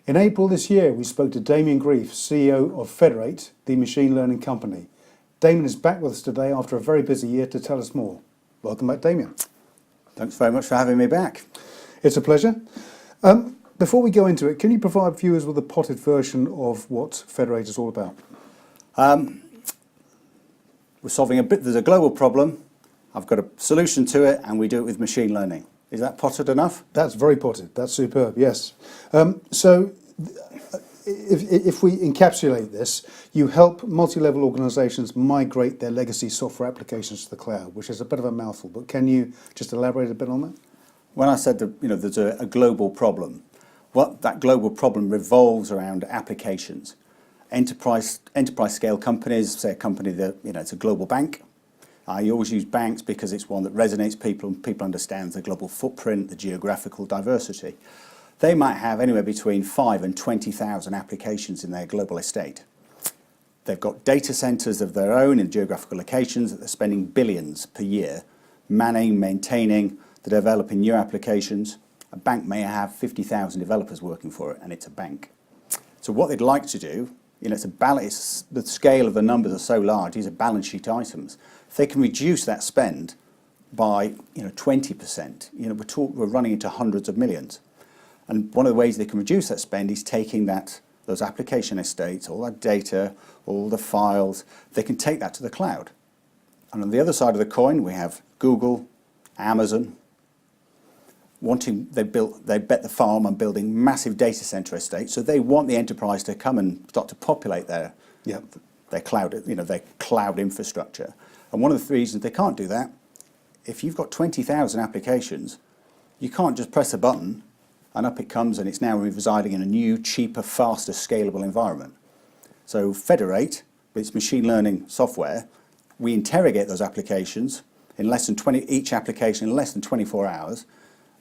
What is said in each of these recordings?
In April this year, we spoke to Damion Greef, CEO of Fedr8, the machine learning company. Damion is back with us today after a very busy year to tell us more. Welcome back, Damion. Thanks very much for having me back. It's a pleasure. Before we go into it, can you provide viewers with a potted version of what Fedr8 is all about? We're solving there's a global problem. I've got a solution to it, and we do it with machine learning. Is that potted enough? That's very potted. That's superb, yes. So if we encapsulate this, you help multi-level organizations migrate their legacy software applications to the cloud, which is a bit of a mouthful, but can you just elaborate a bit on that? When I said that, there's a global problem, what that global problem revolves around applications. Enterprise scale companies, say a company that, it's a global bank. You always use banks because it's one that resonates people and people understand the global footprint, the geographical diversity. They might have anywhere between 5 and 20,000 applications in their global estate. They've got data centers of their own in geographical locations that they're spending billions per year manning, maintaining, developing new applications. A bank may have 50,000 developers working for it, and it's a bank. So what they'd like to do, the scale of the numbers are so large, these are balance sheet items. If they can reduce that spend by 20%, we're running into hundreds of millions. And one of the ways they can reduce that spend is taking those application estates, all that data, all the files, they can take that to the cloud. And on the other side of the coin, we have Google, Amazon, they bet the farm on building massive data center estates, so they want the enterprise to come and start to populate their cloud infrastructure. And one of the reasons they can't do that, if you've got 20,000 applications, you can't just press a button and up it comes and it's now residing in a new, cheaper, faster, scalable environment. So Fedr8, with its machine learning software, we interrogate those applications in each application in less than 24 hours,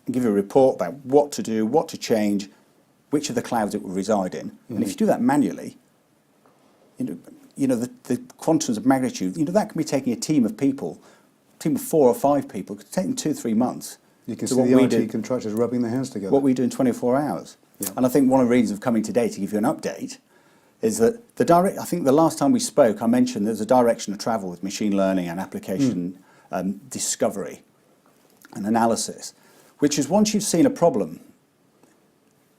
and give you a report about what to do, what to change, which of the clouds it will reside in. Mm-hmm. And if you do that manually, the quantums of magnitude, that can be taking a team of 4 or 5 people, it could take them 2-3 months. You can see the IT contractors rubbing their hands together. What we do in 24 hours. Yeah. And I think one of the reasons of coming today to give you an update is that I think the last time we spoke, I mentioned there's a direction of travel with machine learning and application discovery and analysis, which is once you've seen a problem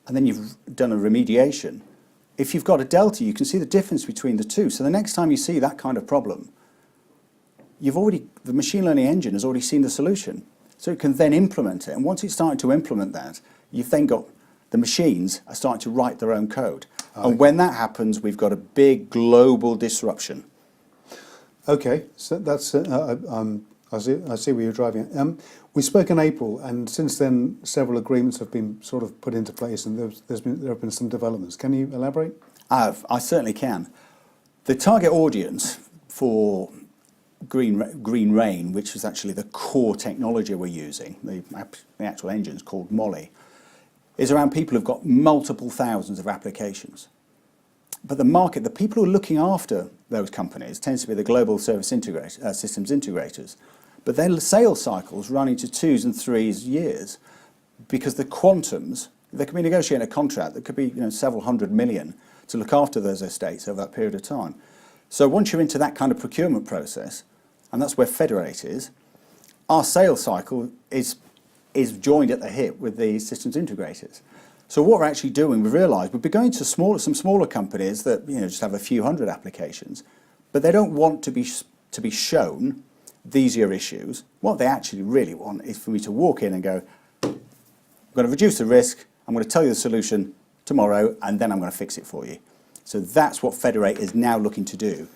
and then you've done a remediation, if you've got a delta, you can see the difference between the two. So the next time you see that kind of problem, the machine learning engine has already seen the solution. So it can then implement it. And once it's started to implement that, you've then got the machines are starting to write their own code. And when that happens, we've got a big global disruption. Okay, so that's I see where you're driving at. We spoke in April, and since then several agreements have been sort of put into place, and there have been some developments. Can you elaborate? I certainly can. The target audience for Green Rain, which is actually the core technology we're using, the actual engine is called Molly, is around people who've got multiple thousands of applications. But the people who are looking after those companies tends to be the global systems integrators. But their sales cycles run into 2 and 3 years because the quantums, they can be negotiating a contract that could be several hundred million to look after those estates over that period of time. So once you're into that kind of procurement process, and that's where Fedr8 is, our sales cycle is joined at the hip with the systems integrators. So what we're actually doing, we realised we'd be going to some smaller companies that just have a few hundred applications, but they don't want to be shown these are your issues. What they actually really want is for me to walk in and go, I'm going to reduce the risk, I'm going to tell you the solution tomorrow, and then I'm going to fix it for you. So that's what Fedr8 is now looking to do.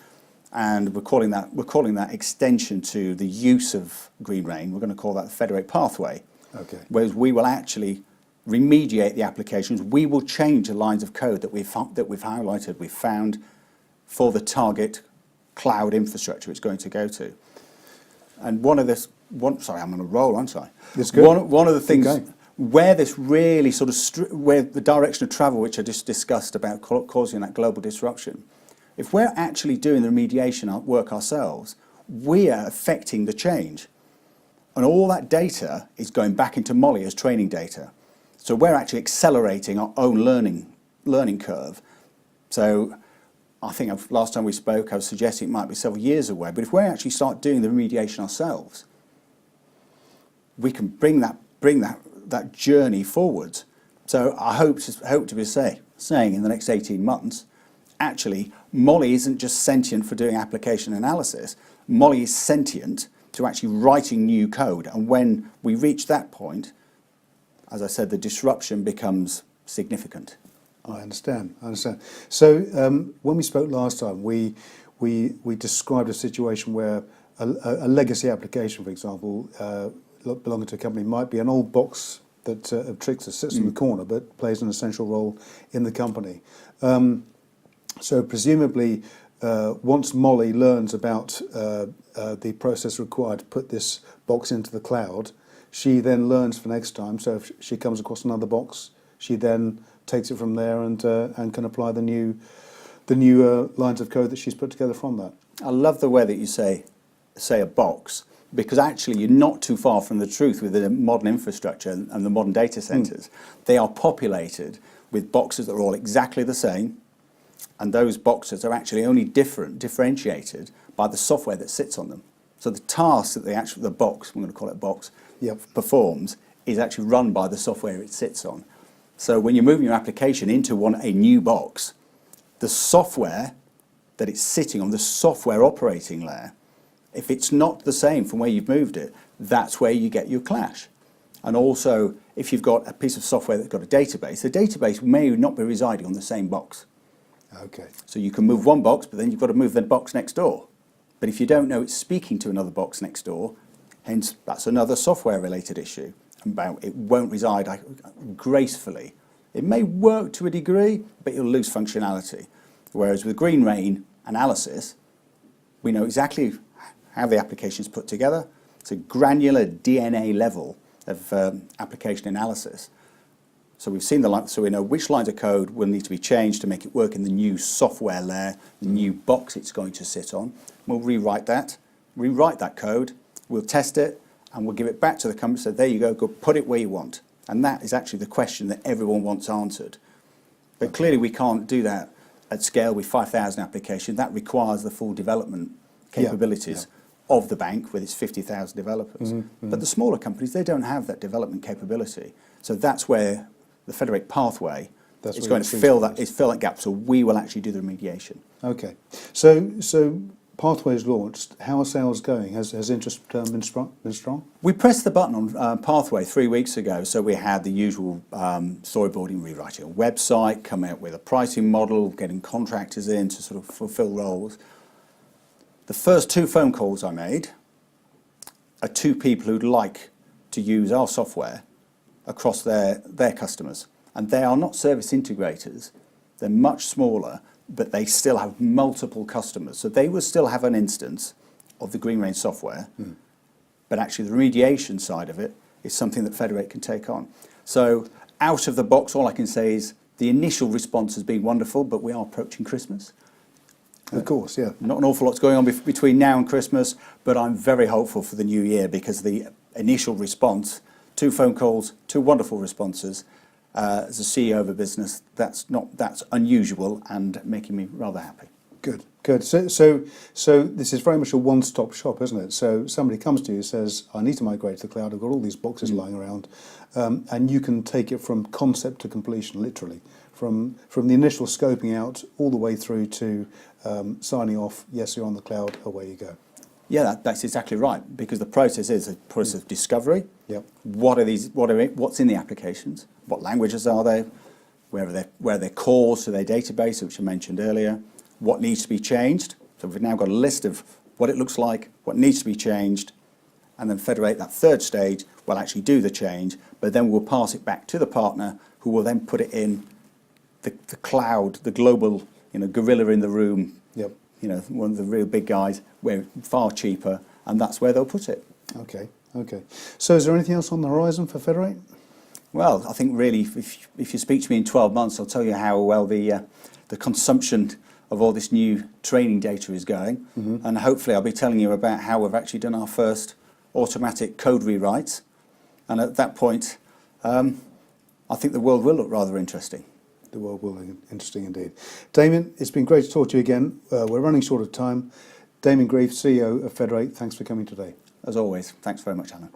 And we're calling that extension to the use of Green Rain. We're going to call that the Fedr8 pathway. Okay. Whereas we will actually remediate the applications. We will change the lines of code that we've highlighted, we've found for the target cloud infrastructure it's going to go to. And sorry, I'm on a roll, aren't I? It's good. One of the things where this really where the direction of travel, which I just discussed about causing that global disruption, if we're actually doing the remediation work ourselves, we are affecting the change. And all that data is going back into Molly as training data. So we're actually accelerating our own learning learning curve. So I think last time we spoke, I was suggesting it might be several years away. But if we actually start doing the remediation ourselves, we can bring that journey forward. So I hope to be saying in the next 18 months, actually, Molly isn't just sentient for doing application analysis. Molly is sentient to actually writing new code. And when we reach that point, as I said, the disruption becomes significant. I understand. So when we spoke last time, we described a situation where a legacy application, for example, belonging to a company might be an old box that of tricks that sits in the corner but plays an essential role in the company. So presumably, once Molly learns about the process required to put this box into the cloud, she then learns for next time. So if she comes across another box, she then takes it from there and can apply the new lines of code that she's put together from that. I love the way that you say a box, because actually you're not too far from the truth with the modern infrastructure and the modern data centers. They are populated with boxes that are all exactly the same, and those boxes are actually only differentiated by the software that sits on them. So the task that the box, we're going to call it box, performs is actually run by the software it sits on. So when you're moving your application into a new box, the software that it's sitting on, the software operating layer, if it's not the same from where you've moved it, that's where you get your clash. And also, if you've got a piece of software that's got a database, the database may not be residing on the same box. Okay. So you can move one box, but then you've got to move the box next door. But if you don't know it's speaking to another box next door, hence that's another software-related issue. About it won't reside gracefully. It may work to a degree, but you'll lose functionality. Whereas with green rain analysis, we know exactly how the application is put together. It's a granular DNA level of application analysis. So we've seen so we know which lines of code will need to be changed to make it work in the new software layer, the new box it's going to sit on. We'll rewrite that code, we'll test it, and we'll give it back to the company. So there you go put it where you want. And that is actually the question that everyone wants answered. But clearly we can't do that at scale with 5,000 applications. That requires the full development capabilities of the bank with its 50,000 developers. But the smaller companies, they don't have that development capability. So that's where the Fedr8 pathway is going to fill that gap. So we will actually do the remediation. Okay. So Pathway is launched. How are sales going? Has interest been strong? We pressed the button on Pathway 3 weeks ago, so we had the usual storyboarding, rewriting a website, coming up with a pricing model, getting contractors in to sort of fulfill roles. The first 2 phone calls I made are 2 people who'd like to use our software across their customers. And they are not service integrators. They're much smaller, but they still have multiple customers. So they will still have an instance of the Green Range software, but actually the remediation side of it is something that Fedr8 can take on. So out of the box, all I can say is the initial response has been wonderful, but we are approaching Christmas. Of course, yeah. Not an awful lot's going on between now and Christmas, but I'm very hopeful for the new year because the initial response, 2 phone calls, 2 wonderful responses. As a CEO of a business, that's unusual and making me rather happy. Good, good. So this is very much a one-stop shop, isn't it? So somebody comes to you and says, I need to migrate to the cloud, I've got all these boxes lying around, and you can take it from concept to completion, literally, from the initial scoping out all the way through to signing off, yes, you're on the cloud, away you go. Yeah, that's exactly right, because the process is a process of discovery. Yep. What's in the applications? What languages are they? Where are their cores to their database, which I mentioned earlier? What needs to be changed? So we've now got a list of what it looks like, what needs to be changed, and then Fedr8, that third stage, will actually do the change, but then we'll pass it back to the partner, who will then put it in the cloud, the global, gorilla in the room. Yep. One of the real big guys, where far cheaper, and that's where they'll put it. Okay. So is there anything else on the horizon for Fedr8? Well, I think really, if you speak to me in 12 months, I'll tell you how well the consumption of all this new training data is going, and hopefully I'll be telling you about how we've actually done our first automatic code rewrites, and at that point, I think the world will look rather interesting. The world will be interesting indeed. Damion, it's been great to talk to you again. We're running short of time. Damion Greef, CEO of Fedr8, thanks for coming today. As always, thanks very much, Alan.